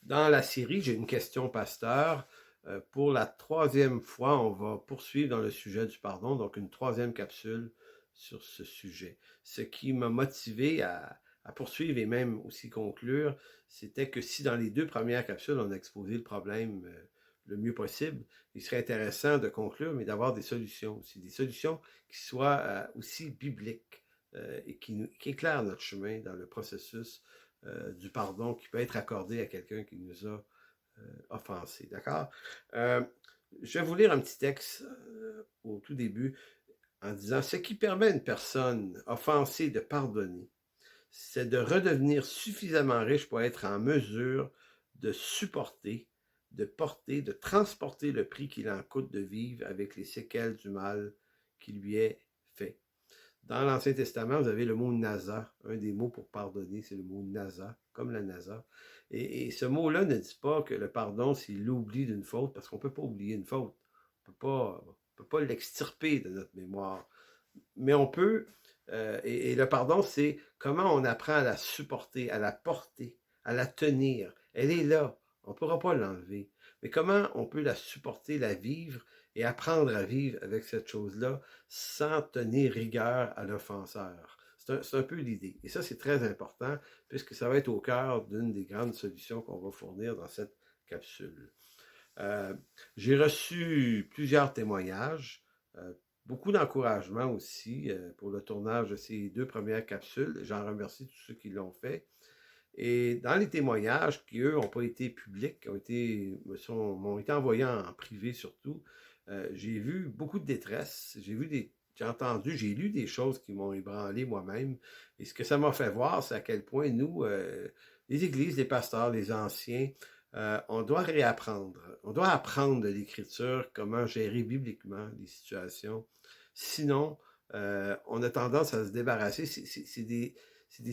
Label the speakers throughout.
Speaker 1: Dans la série, j'ai une question, pasteur. Pour la troisième fois, on va poursuivre dans le sujet du pardon, donc une troisième capsule sur ce sujet. Ce qui m'a motivé à poursuivre et même aussi conclure, c'était que si dans les deux premières capsules, on a exposé le problème le mieux possible, il serait intéressant de conclure, mais d'avoir des solutions aussi, des solutions qui soient aussi bibliques et qui éclairent notre chemin dans le processus du pardon qui peut être accordé à quelqu'un qui nous a offensé. D'accord? Euh, je vais vous lire un petit texte au tout début en disant: ce qui permet à une personne offensée de pardonner, c'est de redevenir suffisamment riche pour être en mesure de supporter, de porter, de transporter le prix qu'il en coûte de vivre avec les séquelles du mal qui lui est fait. Dans l'Ancien Testament, vous avez le mot NASA. Un des mots pour pardonner, c'est le mot NASA, comme la NASA. Et ce mot-là ne dit pas que le pardon, c'est l'oubli d'une faute, parce qu'on ne peut pas oublier une faute. On ne peut pas l'extirper de notre mémoire. Mais on peut, et le pardon, c'est comment on apprend à la supporter, à la porter, à la tenir. Elle est là. On ne pourra pas l'enlever. Mais comment on peut la supporter, la vivre et apprendre à vivre avec cette chose-là sans tenir rigueur à l'offenseur? C'est un peu l'idée. Et ça, c'est très important puisque ça va être au cœur d'une des grandes solutions qu'on va fournir dans cette capsule. Euh, j'ai reçu plusieurs témoignages, beaucoup d'encouragement aussi pour le tournage de ces deux premières capsules. J'en remercie tous ceux qui l'ont fait. Et dans les témoignages qui, eux, n'ont pas été publics, m'ont été envoyés en privé surtout, j'ai vu beaucoup de détresse. J'ai entendu, j'ai lu des choses qui m'ont ébranlé moi-même. Et ce que ça m'a fait voir, c'est à quel point nous, les églises, les pasteurs, les anciens, on doit réapprendre. On doit apprendre de l'Écriture comment gérer bibliquement les situations. Sinon, on a tendance à se débarrasser. C'est des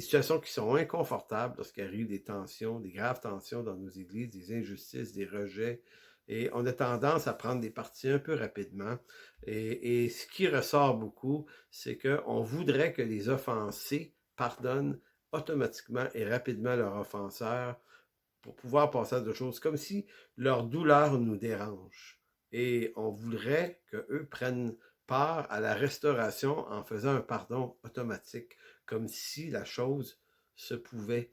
Speaker 1: situations qui sont inconfortables lorsqu'il arrive des tensions, des graves tensions dans nos églises, des injustices, des rejets. Et on a tendance à prendre des parties un peu rapidement. Et ce qui ressort beaucoup, c'est qu'on voudrait que les offensés pardonnent automatiquement et rapidement leurs offenseurs pour pouvoir passer à d'autres choses, comme si leur douleur nous dérange. Et on voudrait qu'eux prennent part à la restauration en faisant un pardon automatique, comme si la chose se pouvait.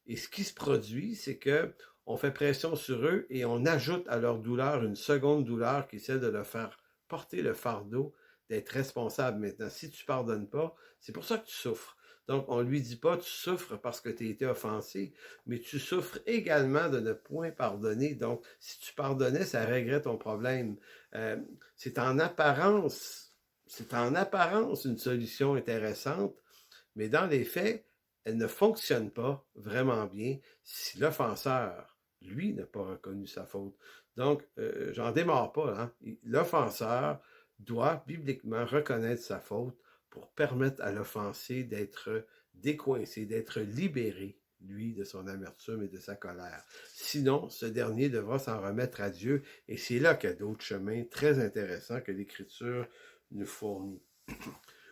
Speaker 1: Et ce qui se produit, c'est que on fait pression sur eux et on ajoute à leur douleur une seconde douleur qui est celle de leur faire porter le fardeau d'être responsable maintenant. Si tu ne pardonnes pas, c'est pour ça que tu souffres. Donc, on ne lui dit pas, tu souffres parce que tu as été offensé, mais tu souffres également de ne point pardonner. Donc, si tu pardonnais, ça réglerait ton problème. Euh, c'est en apparence, c'est en apparence une solution intéressante, mais dans les faits, elle ne fonctionne pas vraiment bien si l'offenseur, lui, n'a pas reconnu sa faute. Donc, j'en démarre pas. Hein? L'offenseur doit bibliquement reconnaître sa faute pour permettre à l'offensé d'être décoincé, d'être libéré, lui, de son amertume et de sa colère. Sinon, ce dernier devra s'en remettre à Dieu, et c'est là qu'il y a d'autres chemins très intéressants que l'Écriture nous fournit.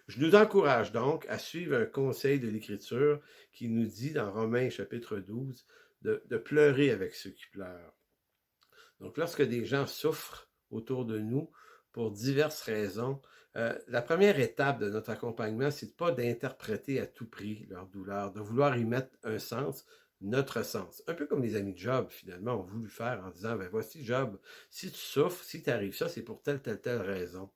Speaker 1: Je nous encourage donc à suivre un conseil de l'Écriture qui nous dit dans Romains chapitre 12 de pleurer avec ceux qui pleurent. Donc, lorsque des gens souffrent autour de nous pour diverses raisons, la première étape de notre accompagnement, c'est de pas d'interpréter à tout prix leur douleur, de vouloir y mettre un sens, notre sens. Un peu comme les amis de Job, finalement, ont voulu faire en disant, ben voici Job, si tu souffres, si t'arrive ça, c'est pour telle raison.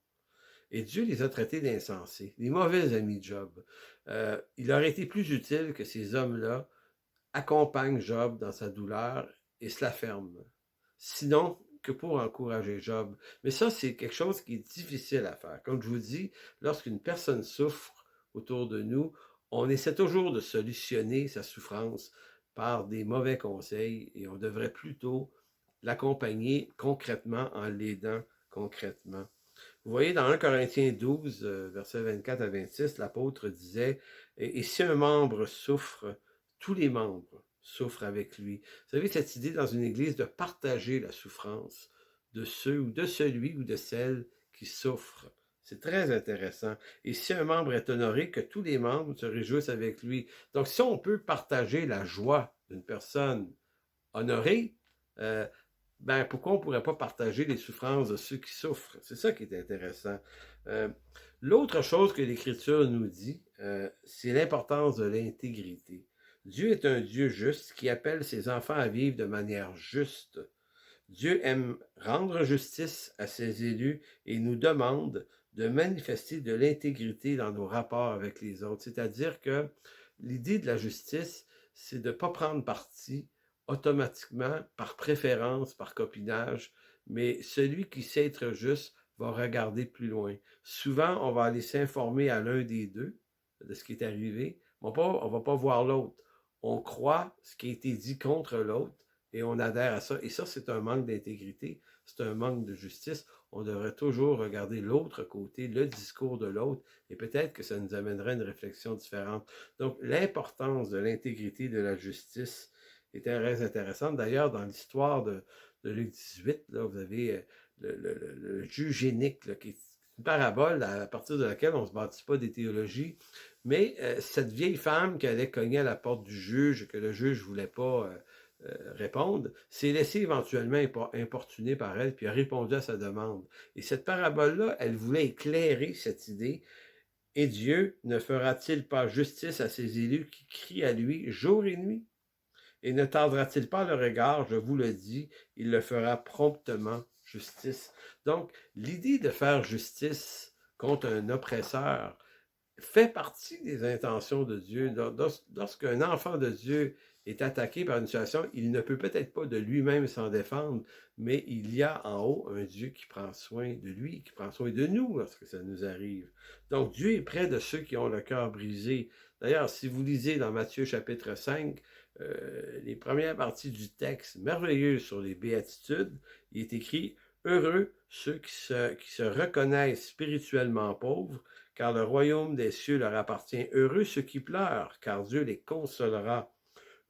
Speaker 1: Et Dieu les a traités d'insensés, les mauvais amis de Job. Il aurait été plus utile que ces hommes-là accompagnent Job dans sa douleur et se la ferment. Sinon, que pour encourager Job. Mais ça, c'est quelque chose qui est difficile à faire. Comme je vous dis, lorsqu'une personne souffre autour de nous, on essaie toujours de solutionner sa souffrance par des mauvais conseils et on devrait plutôt l'accompagner concrètement en l'aidant concrètement. Vous voyez, dans 1 Corinthiens 12, versets 24 à 26, l'apôtre disait, et si un membre souffre, tous les membres souffrent avec lui. Vous savez, cette idée dans une église de partager la souffrance de ceux ou de celui ou de celle qui souffrent. C'est très intéressant. Et si un membre est honoré, que tous les membres se réjouissent avec lui. Donc, si on peut partager la joie d'une personne honorée, pourquoi on ne pourrait pas partager les souffrances de ceux qui souffrent? C'est ça qui est intéressant. L'autre chose que l'Écriture nous dit, c'est l'importance de l'intégrité. Dieu est un Dieu juste qui appelle ses enfants à vivre de manière juste. Dieu aime rendre justice à ses élus et nous demande de manifester de l'intégrité dans nos rapports avec les autres. C'est-à-dire que l'idée de la justice, c'est de ne pas prendre parti automatiquement, par préférence, par copinage, mais celui qui sait être juste va regarder plus loin. Souvent, on va aller s'informer à l'un des deux de ce qui est arrivé, mais on ne va pas voir l'autre. On croit ce qui a été dit contre l'autre et on adhère à ça. Et ça, c'est un manque d'intégrité, c'est un manque de justice. On devrait toujours regarder l'autre côté, le discours de l'autre, et peut-être que ça nous amènerait une réflexion différente. Donc, l'importance de l'intégrité de la justice est très intéressante. D'ailleurs, dans l'histoire de Luc 18, là, vous avez le juge Génique, là, qui est une parabole à partir de laquelle on ne se bâtit pas des théologies, mais cette vieille femme qui allait cogner à la porte du juge, que le juge ne voulait pas répondre, s'est laissée éventuellement importuner par elle, puis a répondu à sa demande. Et cette parabole-là, elle voulait éclairer cette idée. Et Dieu ne fera-t-il pas justice à ses élus qui crient à lui jour et nuit? Et ne tardera-t-il pas le regard? Je vous le dis, il le fera promptement justice. Donc, l'idée de faire justice contre un oppresseur fait partie des intentions de Dieu. Lorsqu'un enfant de Dieu est attaqué par une situation, il ne peut peut-être pas de lui-même s'en défendre, mais il y a en haut un Dieu qui prend soin de lui, qui prend soin de nous lorsque ça nous arrive. Donc Dieu est près de ceux qui ont le cœur brisé. D'ailleurs, si vous lisez dans Matthieu chapitre 5, les premières parties du texte merveilleux sur les béatitudes, il est écrit « Heureux ceux qui se reconnaissent spirituellement pauvres, car le royaume des cieux leur appartient. Heureux ceux qui pleurent, car Dieu les consolera.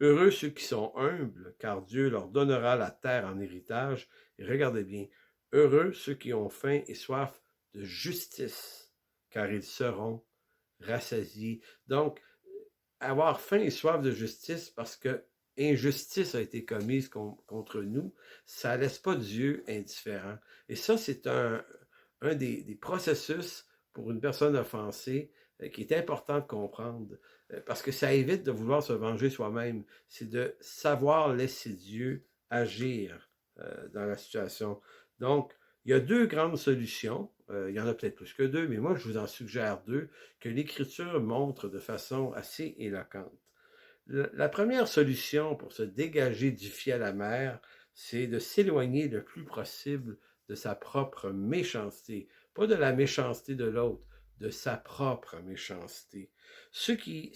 Speaker 1: Heureux ceux qui sont humbles, car Dieu leur donnera la terre en héritage. Et regardez bien, heureux ceux qui ont faim et soif de justice, car ils seront rassasiés. » Donc, avoir faim et soif de justice parce que injustice a été commise contre nous, ça ne laisse pas Dieu indifférent. Et ça, c'est un des processus pour une personne offensée qui est important de comprendre, parce que ça évite de vouloir se venger soi-même. C'est de savoir laisser Dieu agir dans la situation. Donc, il y a deux grandes solutions. Il y en a peut-être plus que deux, mais moi, je vous en suggère deux que l'Écriture montre de façon assez éloquente. La première solution pour se dégager du fiel amer, c'est de s'éloigner le plus possible de sa propre méchanceté. Pas de la méchanceté de l'autre, de sa propre méchanceté. Ceux qui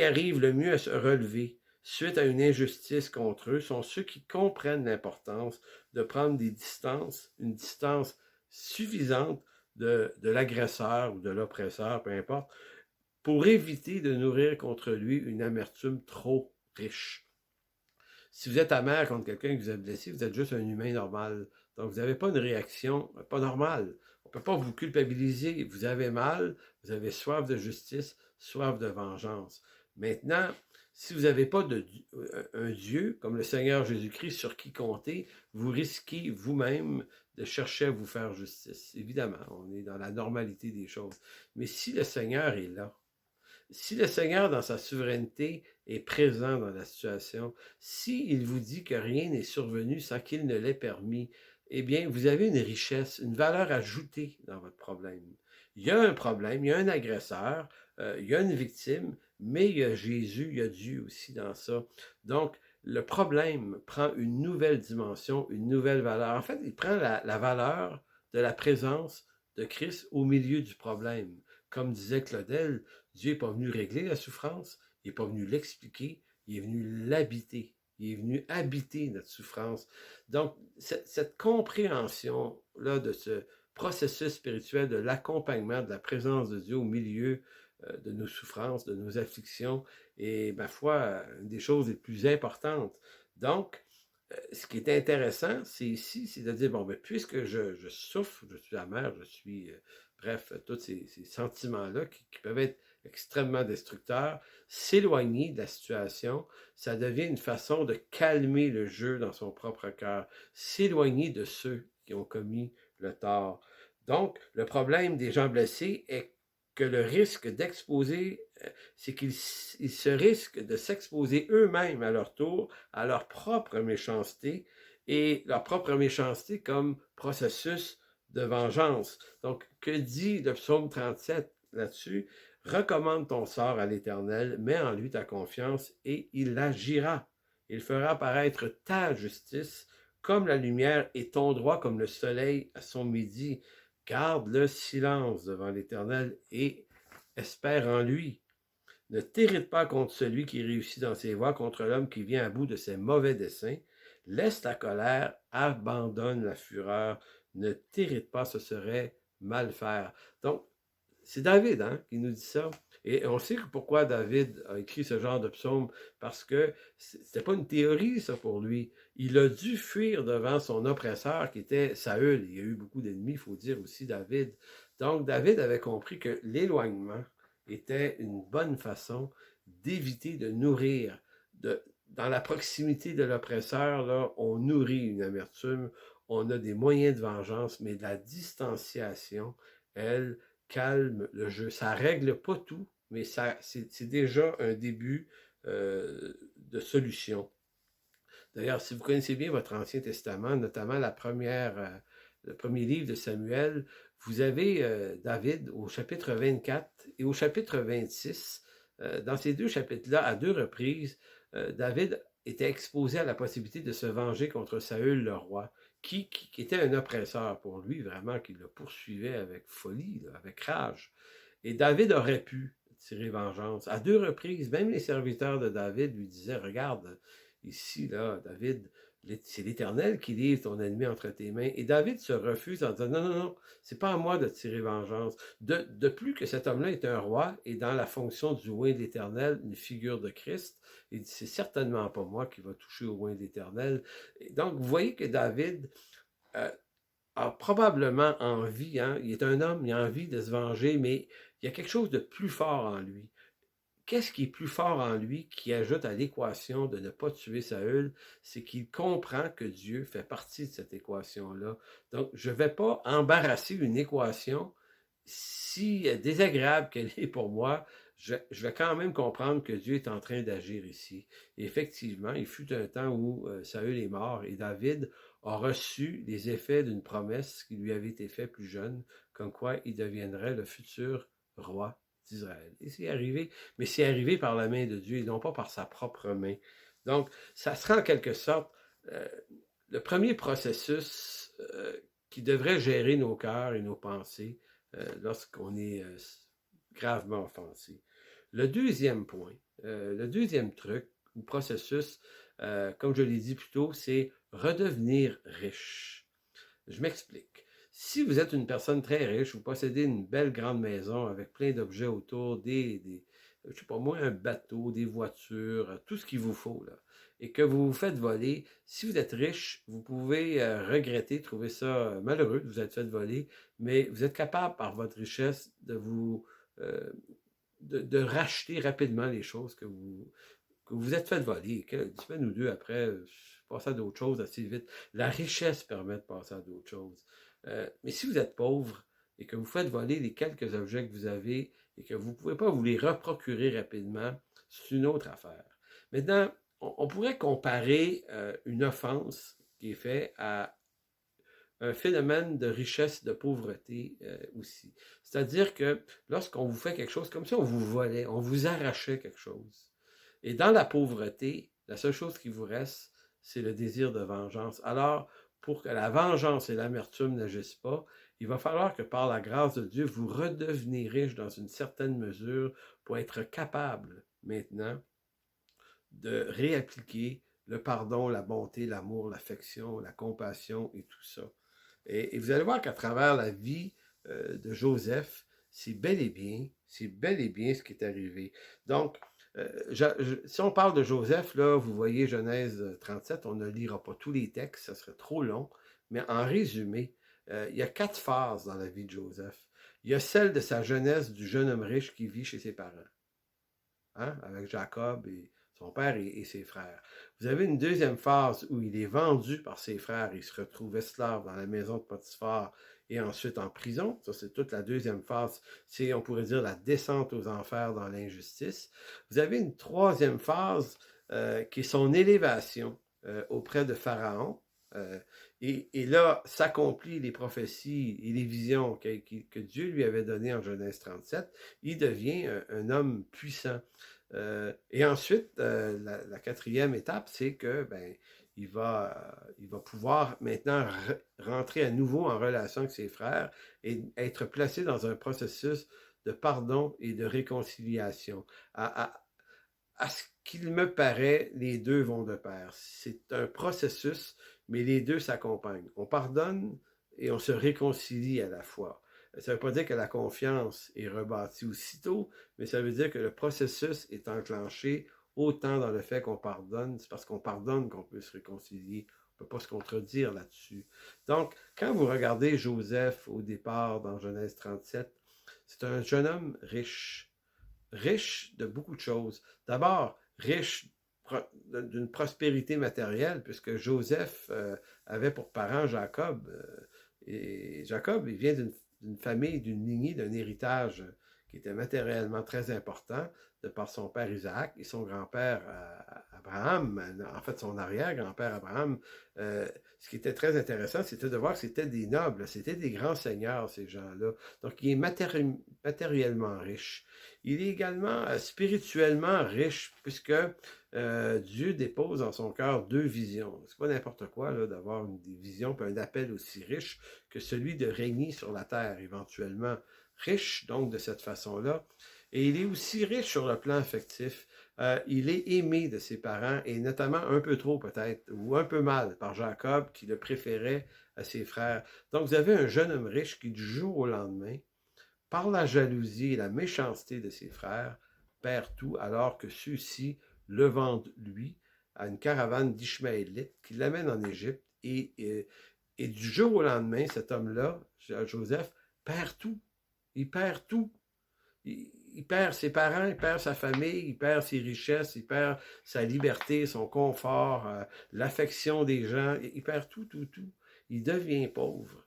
Speaker 1: arrivent le mieux à se relever suite à une injustice contre eux sont ceux qui comprennent l'importance de prendre des distances, une distance suffisante de l'agresseur ou de l'oppresseur, peu importe, pour éviter de nourrir contre lui une amertume trop riche. Si vous êtes amer contre quelqu'un qui vous a blessé, vous êtes juste un humain normal. Donc, vous n'avez pas une réaction pas normale. On ne peut pas vous culpabiliser. Vous avez mal, vous avez soif de justice, soif de vengeance. Maintenant, si vous n'avez pas un Dieu comme le Seigneur Jésus-Christ sur qui compter, vous risquez vous-même de chercher à vous faire justice. Évidemment, on est dans la normalité des choses. Mais si le Seigneur est là, si le Seigneur, dans sa souveraineté, est présent dans la situation, s'il vous dit que rien n'est survenu sans qu'il ne l'ait permis, eh bien, vous avez une richesse, une valeur ajoutée dans votre problème. Il y a un problème, il y a un agresseur, il y a une victime, mais il y a Jésus, il y a Dieu aussi dans ça. Donc, le problème prend une nouvelle dimension, une nouvelle valeur. En fait, il prend la valeur de la présence de Christ au milieu du problème. Comme disait Claudel, Dieu n'est pas venu régler la souffrance, il n'est pas venu l'expliquer, il est venu l'habiter. Il est venu habiter notre souffrance. Donc, cette compréhension-là de ce processus spirituel, de l'accompagnement, de la présence de Dieu au milieu de nos souffrances, de nos afflictions, est, ma foi, une des choses les plus importantes. Donc, ce qui est intéressant, c'est ici, c'est de dire, bon, ben, puisque je souffre, je suis amer, je suis, bref, tous ces sentiments-là qui peuvent être extrêmement destructeur, s'éloigner de la situation, ça devient une façon de calmer le jeu dans son propre cœur, s'éloigner de ceux qui ont commis le tort. Donc, le problème des gens blessés est que le risque d'exposer, c'est qu'ils se risquent de s'exposer eux-mêmes à leur tour, à leur propre méchanceté, et leur propre méchanceté comme processus de vengeance. Donc, que dit le psaume 37 là-dessus? Recommande ton sort à l'Éternel, mets en lui ta confiance et il agira. Il fera paraître ta justice comme la lumière et ton droit comme le soleil à son midi. Garde le silence devant l'Éternel et espère en lui. Ne t'irrite pas contre celui qui réussit dans ses voies, contre l'homme qui vient à bout de ses mauvais desseins. Laisse ta colère, abandonne la fureur. Ne t'irrite pas, ce serait mal faire. Donc, c'est David qui nous dit ça. Et on sait pourquoi David a écrit ce genre de psaume, parce que c'était pas une théorie, ça, pour lui. Il a dû fuir devant son oppresseur, qui était Saül. Il y a eu beaucoup d'ennemis, il faut dire aussi David. Donc, David avait compris que l'éloignement était une bonne façon d'éviter de nourrir. Dans la proximité de l'oppresseur, là, on nourrit une amertume, on a des moyens de vengeance, mais la distanciation, elle, calme le jeu. Ça règle pas tout, mais c'est déjà un début de solution. D'ailleurs, si vous connaissez bien votre Ancien Testament, notamment le premier livre de Samuel, vous avez David au chapitre 24 et au chapitre 26. Dans ces deux chapitres-là, à deux reprises, David était exposé à la possibilité de se venger contre Saül le roi, qui était un oppresseur pour lui, vraiment, qui le poursuivait avec folie, là, avec rage. Et David aurait pu tirer vengeance. À deux reprises, même les serviteurs de David lui disaient, regarde, ici, là, David, c'est l'Éternel qui livre ton ennemi entre tes mains. Et David se refuse en disant, non, non, non, c'est pas à moi de tirer vengeance. De plus que cet homme-là est un roi et dans la fonction du oint de l'Éternel, une figure de Christ, il dit, c'est certainement pas moi qui va toucher au oint de l'Éternel. Donc, vous voyez que David a probablement envie, il est un homme, il a envie de se venger, mais il y a quelque chose de plus fort en lui. Qu'est-ce qui est plus fort en lui qui ajoute à l'équation de ne pas tuer Saül? C'est qu'il comprend que Dieu fait partie de cette équation-là. Donc, je ne vais pas embarrasser une équation si désagréable qu'elle est pour moi. Je vais quand même comprendre que Dieu est en train d'agir ici. Et effectivement, il fut un temps où Saül est mort et David a reçu les effets d'une promesse qui lui avait été faite plus jeune, comme quoi il deviendrait le futur roi d'Israël. Et c'est arrivé, mais c'est arrivé par la main de Dieu et non pas par sa propre main. Donc, ça sera en quelque sorte le premier processus qui devrait gérer nos cœurs et nos pensées lorsqu'on est gravement offensé. Le deuxième point, le deuxième truc ou processus, comme je l'ai dit plus tôt, c'est redevenir riche. Je m'explique. Si vous êtes une personne très riche, vous possédez une belle grande maison avec plein d'objets autour, je sais pas moi, un bateau, des voitures, tout ce qu'il vous faut, là, et que vous vous faites voler, si vous êtes riche, vous pouvez regretter, trouver ça malheureux que vous êtes fait voler, mais vous êtes capable, par votre richesse, de racheter rapidement les choses que vous êtes fait voler. Une semaine ou deux après, passer à d'autres choses assez vite. La richesse permet de passer à d'autres choses. Mais si vous êtes pauvre et que vous faites voler les quelques objets que vous avez et que vous ne pouvez pas vous les reprocurer rapidement, c'est une autre affaire. Maintenant, on pourrait comparer une offense qui est faite à un phénomène de richesse, de pauvreté aussi. C'est-à-dire que lorsqu'on vous fait quelque chose, comme si on vous volait, on vous arrachait quelque chose. Et dans la pauvreté, la seule chose qui vous reste, c'est le désir de vengeance. Alors, pour que la vengeance et l'amertume n'agissent pas, il va falloir que par la grâce de Dieu, vous redeveniez riche dans une certaine mesure pour être capable maintenant de réappliquer le pardon, la bonté, l'amour, l'affection, la compassion et tout ça. Et vous allez voir qu'à travers la vie de Joseph, c'est bel et bien ce qui est arrivé. Donc, si on parle de Joseph, là, vous voyez Genèse 37, on ne lira pas tous les textes, ça serait trop long, mais en résumé, il y a 4 phases dans la vie de Joseph. Il y a celle de sa jeunesse du jeune homme riche qui vit chez ses parents, hein, avec Jacob et son père et ses frères. Vous avez une deuxième phase où il est vendu par ses frères, il se retrouve esclave dans la maison de Potiphar et ensuite en prison. Ça, c'est toute la deuxième phase. C'est, on pourrait dire, la descente aux enfers dans l'injustice. Vous avez une troisième phase qui est son élévation auprès de Pharaon. Et là, s'accomplissent les prophéties et les visions que Dieu lui avait données en Genèse 37. Il devient un homme puissant. Et ensuite, la quatrième étape, c'est que il va pouvoir maintenant rentrer à nouveau en relation avec ses frères et être placé dans un processus de pardon et de réconciliation. À ce qu'il me paraît, les deux vont de pair. C'est un processus, mais les deux s'accompagnent. On pardonne et on se réconcilie à la fois. Ça ne veut pas dire que la confiance est rebâtie aussitôt, mais ça veut dire que le processus est enclenché autant dans le fait qu'on pardonne. C'est parce qu'on pardonne qu'on peut se réconcilier. On ne peut pas se contredire là-dessus. Donc, quand vous regardez Joseph au départ dans Genèse 37, c'est un jeune homme riche de beaucoup de choses. D'abord, riche d'une prospérité matérielle, puisque Joseph avait pour parent Jacob. Et Jacob, il vient d'une famille, d'une lignée, d'un héritage qui était matériellement très important de par son père Isaac et son grand-père Abraham, en fait son arrière-grand-père Abraham. Ce qui était très intéressant, c'était de voir que c'était des nobles, c'était des grands seigneurs, ces gens-là. Donc, il est matériellement riche. Il est également spirituellement riche, puisque Dieu dépose en son cœur deux visions. C'est pas n'importe quoi d'avoir des visions et un appel aussi riche que celui de régner sur la terre, éventuellement. Riche, donc, de cette façon-là. Et il est aussi riche sur le plan affectif. Il est aimé de ses parents, et notamment un peu trop peut-être, ou un peu mal par Jacob, qui le préférait à ses frères. Donc, vous avez un jeune homme riche qui, du jour au lendemain, par la jalousie et la méchanceté de ses frères, perd tout, alors que ceux-ci le vendent, lui, à une caravane d'Ishmaélites qui l'amène en Égypte. Et du jour au lendemain, cet homme-là, Joseph, perd tout. Il perd tout. Il perd ses parents, il perd sa famille, il perd ses richesses, il perd sa liberté, son confort, l'affection des gens. Il perd tout, tout, tout. Il devient pauvre.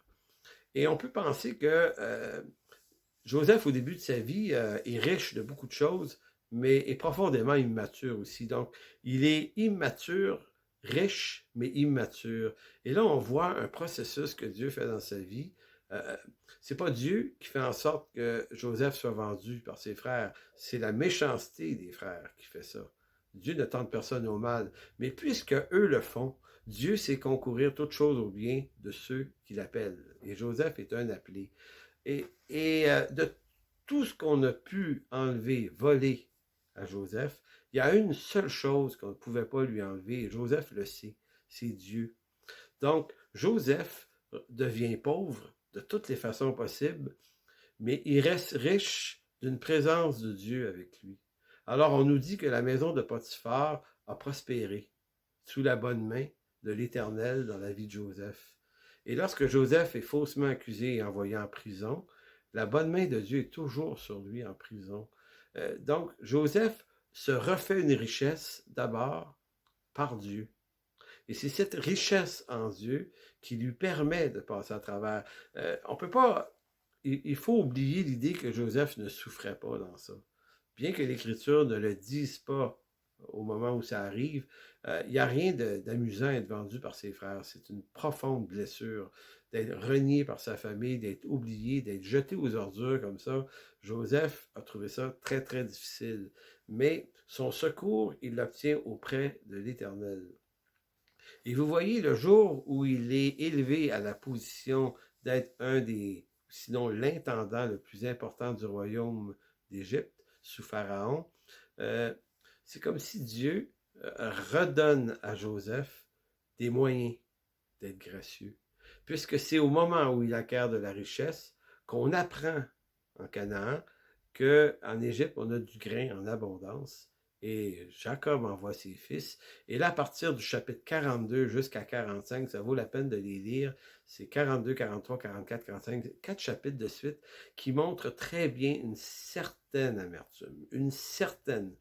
Speaker 1: Et on peut penser que Joseph, au début de sa vie, est riche de beaucoup de choses, mais est profondément immature aussi. Donc, il est immature, riche, mais immature. Et là, on voit un processus que Dieu fait dans sa vie. C'est pas Dieu qui fait en sorte que Joseph soit vendu par ses frères. C'est la méchanceté des frères qui fait ça. Dieu ne tente personne au mal. Mais puisque eux le font, Dieu sait concourir toutes choses au bien de ceux qui l'appellent. Et Joseph est un appelé. Et de tout ce qu'on a pu enlever, voler à Joseph, il y a une seule chose qu'on ne pouvait pas lui enlever, et Joseph le sait, c'est Dieu. Donc, Joseph devient pauvre de toutes les façons possibles, mais il reste riche d'une présence de Dieu avec lui. Alors, on nous dit que la maison de Potiphar a prospéré sous la bonne main de l'Éternel dans la vie de Joseph. Et lorsque Joseph est faussement accusé et envoyé en prison, la bonne main de Dieu est toujours sur lui en prison. Donc, Joseph se refait une richesse d'abord par Dieu. Et c'est cette richesse en Dieu qui lui permet de passer à travers. On peut pas. Il faut oublier l'idée que Joseph ne souffrait pas dans ça. Bien que l'Écriture ne le dise pas au moment où ça arrive, il n'y a rien d'amusant à être vendu par ses frères. C'est une profonde blessure d'être renié par sa famille, d'être oublié, d'être jeté aux ordures comme ça. Joseph a trouvé ça très, très difficile. Mais son secours, il l'obtient auprès de l'Éternel. Et vous voyez, le jour où il est élevé à la position d'être un des, sinon l'intendant le plus important du royaume d'Égypte, sous Pharaon, c'est comme si Dieu redonne à Joseph des moyens d'être gracieux. Puisque c'est au moment où il acquiert de la richesse qu'on apprend en Canaan qu'en Égypte, on a du grain en abondance Et Jacob envoie ses fils. Et là, à partir du chapitre 42 jusqu'à 45, ça vaut la peine de les lire. C'est 42, 43, 44, 45, 4 chapitres de suite qui montrent très bien une certaine amertume, une certaine.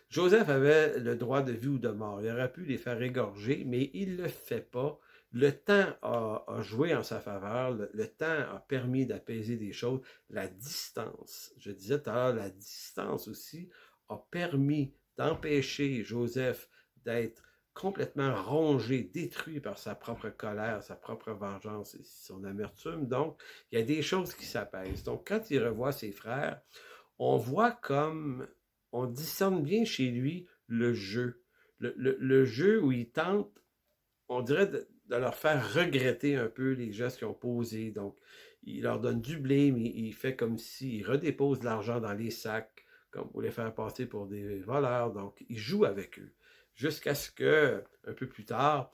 Speaker 1: Joseph avait le droit de vie ou de mort. Il aurait pu les faire égorger, mais il ne le fait pas. Le temps a joué en sa faveur. Le temps a permis d'apaiser des choses. La distance, je disais tout à l'heure, la distance aussi a permis d'empêcher Joseph d'être complètement rongé, détruit par sa propre colère, sa propre vengeance et son amertume. Donc, il y a des choses qui s'apaisent. Donc, quand il revoit ses frères, on voit comme on discerne bien chez lui le jeu. Le jeu où il tente, on dirait, de leur faire regretter un peu les gestes qu'ils ont posés. Donc, il leur donne du blé, mais il fait comme s'il redépose de l'argent dans les sacs, comme pour les faire passer pour des voleurs. Donc, il joue avec eux. Jusqu'à ce que, un peu plus tard,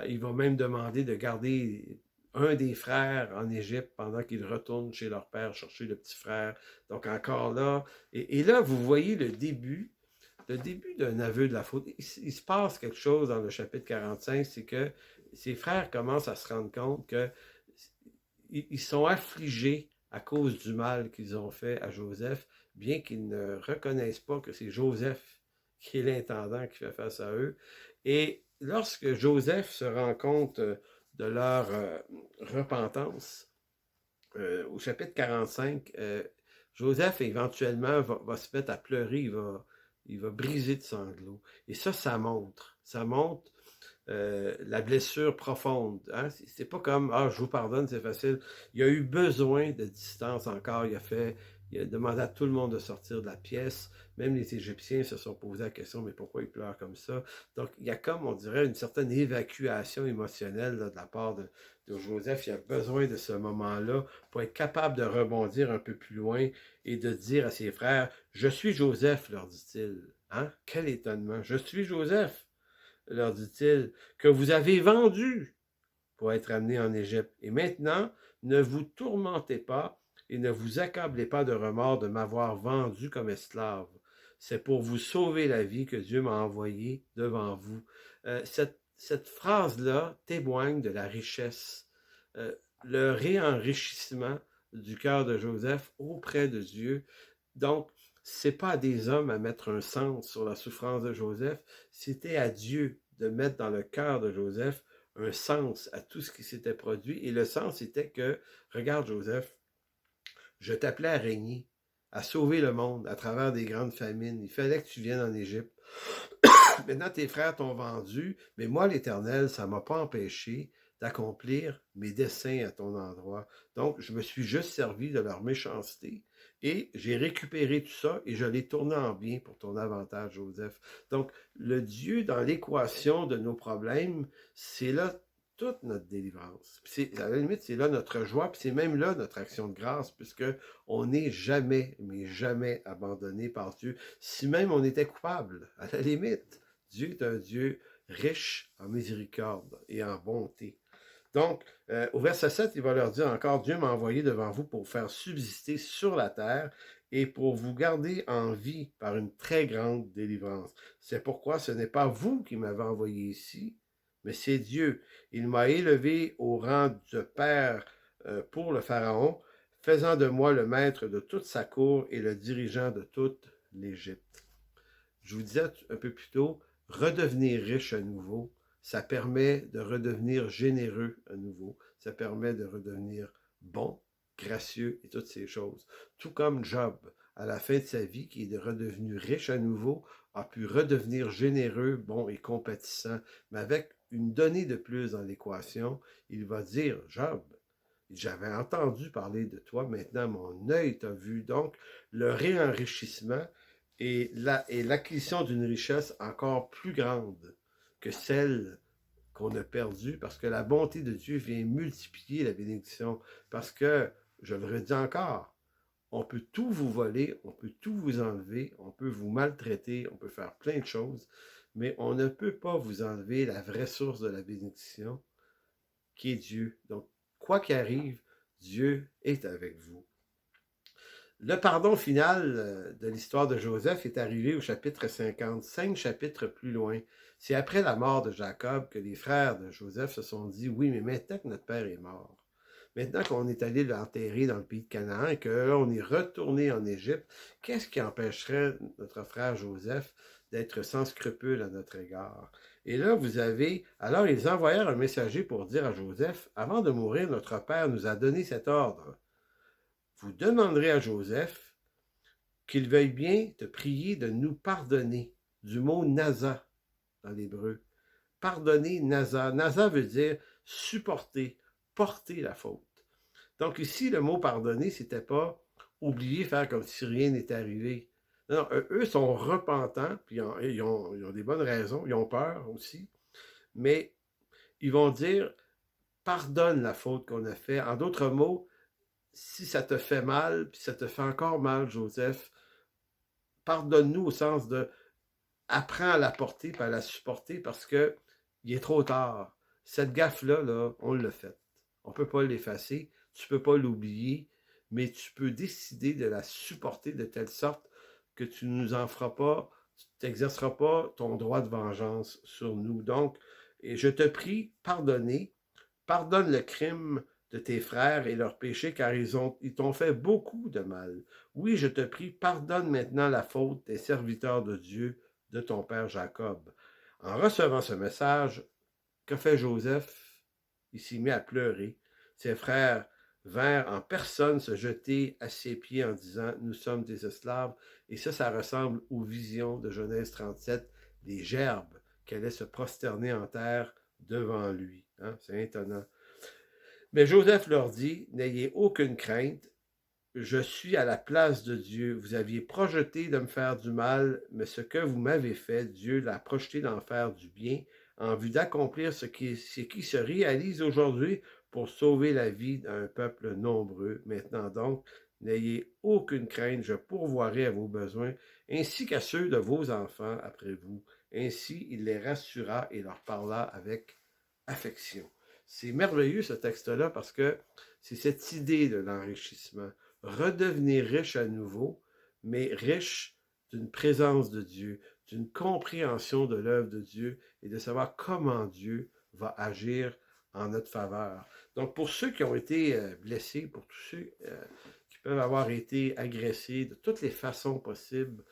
Speaker 1: il va même demander de garder un des frères en Égypte pendant qu'ils retournent chez leur père chercher le petit frère. Donc encore là, et là, vous voyez le début d'un aveu de la faute. Il se passe quelque chose dans le chapitre 45, c'est que ses frères commencent à se rendre compte qu'ils sont affligés à cause du mal qu'ils ont fait à Joseph, bien qu'ils ne reconnaissent pas que c'est Joseph qui est l'intendant qui fait face à eux. Et lorsque Joseph se rend compte de leur repentance, au chapitre 45, Joseph éventuellement va se mettre à pleurer, il va briser de sanglots. Et ça montre la blessure profonde. Hein? C'est pas comme « Ah, je vous pardonne, c'est facile ». Il a eu besoin de distance encore. Il a demandé à tout le monde de sortir de la pièce. Même les Égyptiens se sont posé la question « Mais pourquoi il pleure comme ça ?» Donc, il y a comme, on dirait, une certaine évacuation émotionnelle là, de la part de Joseph. Il a besoin de ce moment-là pour être capable de rebondir un peu plus loin et de dire à ses frères « Je suis Joseph », leur dit-il. Hein? Quel étonnement. « Je suis Joseph », leur dit-il, que vous avez vendu pour être amené en Égypte. Et maintenant, ne vous tourmentez pas et ne vous accablez pas de remords de m'avoir vendu comme esclave. C'est pour vous sauver la vie que Dieu m'a envoyé devant vous. Cette phrase-là témoigne de la richesse, le réenrichissement du cœur de Joseph auprès de Dieu. Donc, c'est pas à des hommes à mettre un sens sur la souffrance de Joseph, c'était à Dieu de mettre dans le cœur de Joseph un sens à tout ce qui s'était produit. Et le sens était que, regarde Joseph, je t'appelais à régner, à sauver le monde à travers des grandes famines. Il fallait que tu viennes en Égypte. Maintenant, tes frères t'ont vendu, mais moi, l'Éternel, ça ne m'a pas empêché d'accomplir mes desseins à ton endroit. Donc, je me suis juste servi de leur méchanceté et j'ai récupéré tout ça et je l'ai tourné en bien pour ton avantage, Joseph. Donc, le Dieu dans l'équation de nos problèmes, c'est là toute notre délivrance. À la limite, c'est là notre joie, puis c'est même là notre action de grâce, puisque on n'est jamais, mais jamais abandonné par Dieu. Si même on était coupable, à la limite, Dieu est un Dieu riche en miséricorde et en bonté. Donc, au verset 7, il va leur dire encore, Dieu m'a envoyé devant vous pour faire subsister sur la terre et pour vous garder en vie par une très grande délivrance. C'est pourquoi ce n'est pas vous qui m'avez envoyé ici, mais c'est Dieu. Il m'a élevé au rang de père pour le Pharaon, faisant de moi le maître de toute sa cour et le dirigeant de toute l'Égypte. Je vous disais un peu plus tôt, redevenir riche à nouveau, ça permet de redevenir généreux à nouveau, ça permet de redevenir bon, gracieux et toutes ces choses. Tout comme Job, à la fin de sa vie, qui est redevenu riche à nouveau, a pu redevenir généreux, bon et compatissant, mais avec une donnée de plus dans l'équation, il va dire, Job, j'avais entendu parler de toi, maintenant mon œil t'a vu. Donc, le réenrichissement et l'acquisition d'une richesse encore plus grande que celle qu'on a perdue, parce que la bonté de Dieu vient multiplier la bénédiction. Parce que, je le redis encore, on peut tout vous voler, on peut tout vous enlever, on peut vous maltraiter, on peut faire plein de choses, mais on ne peut pas vous enlever la vraie source de la bénédiction, qui est Dieu. Donc, quoi qu'il arrive, Dieu est avec vous. Le pardon final de l'histoire de Joseph est arrivé au chapitre 50, 5 chapitres plus loin. C'est après la mort de Jacob que les frères de Joseph se sont dit, oui, mais maintenant que notre père est mort, maintenant qu'on est allé l'enterrer dans le pays de Canaan et qu'on est retourné en Égypte, qu'est-ce qui empêcherait notre frère Joseph d'être sans scrupule à notre égard? Et là, alors ils envoyèrent un messager pour dire à Joseph, avant de mourir, notre père nous a donné cet ordre. Vous demanderez à Joseph qu'il veuille bien te prier de nous pardonner, du mot nasa dans l'hébreu. Pardonner nasa. Nasa veut dire supporter, porter la faute. Donc ici, le mot pardonner, c'était pas oublier, faire comme si rien n'était arrivé. Non, eux sont repentants, puis ils ont des bonnes raisons, ils ont peur aussi, mais ils vont dire pardonne la faute qu'on a fait. En d'autres mots, si ça te fait mal, puis ça te fait encore mal, Joseph, pardonne-nous au sens de apprends à la porter et à la supporter parce que il est trop tard. Cette gaffe-là, là, on l'a faite. On ne peut pas l'effacer, tu ne peux pas l'oublier, mais tu peux décider de la supporter de telle sorte que tu ne nous en feras pas, tu n'exerceras pas ton droit de vengeance sur nous. Donc, et je te prie, pardonne le crime de tes frères et leurs péchés, car ils t'ont fait beaucoup de mal. Oui, je te prie, pardonne maintenant la faute des serviteurs de Dieu, de ton père Jacob. En recevant ce message, que fait Joseph? Il s'est mis à pleurer. Ses frères vinrent en personne se jeter à ses pieds en disant, nous sommes des esclaves. Et ça ressemble aux visions de Genèse 37, des gerbes qui allaient se prosterner en terre devant lui. Hein? C'est étonnant. Mais Joseph leur dit, n'ayez aucune crainte, je suis à la place de Dieu. Vous aviez projeté de me faire du mal, mais ce que vous m'avez fait, Dieu l'a projeté d'en faire du bien, en vue d'accomplir ce qui se réalise aujourd'hui pour sauver la vie d'un peuple nombreux. Maintenant donc, n'ayez aucune crainte, je pourvoirai à vos besoins, ainsi qu'à ceux de vos enfants après vous. Ainsi, il les rassura et leur parla avec affection. C'est merveilleux ce texte-là parce que c'est cette idée de l'enrichissement. Redevenir riche à nouveau, mais riche d'une présence de Dieu, d'une compréhension de l'œuvre de Dieu et de savoir comment Dieu va agir en notre faveur. Donc, pour ceux qui ont été blessés, pour tous ceux qui peuvent avoir été agressés de toutes les façons possibles,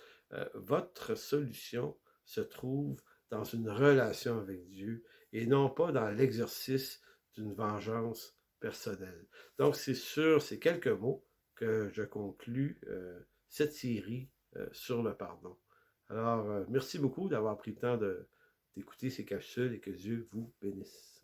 Speaker 1: votre solution se trouve dans une relation avec Dieu et non pas dans l'exercice d'une vengeance personnelle. Donc, c'est sur ces quelques mots que je conclus cette série sur le pardon. Alors, merci beaucoup d'avoir pris le temps d'écouter ces capsules et que Dieu vous bénisse.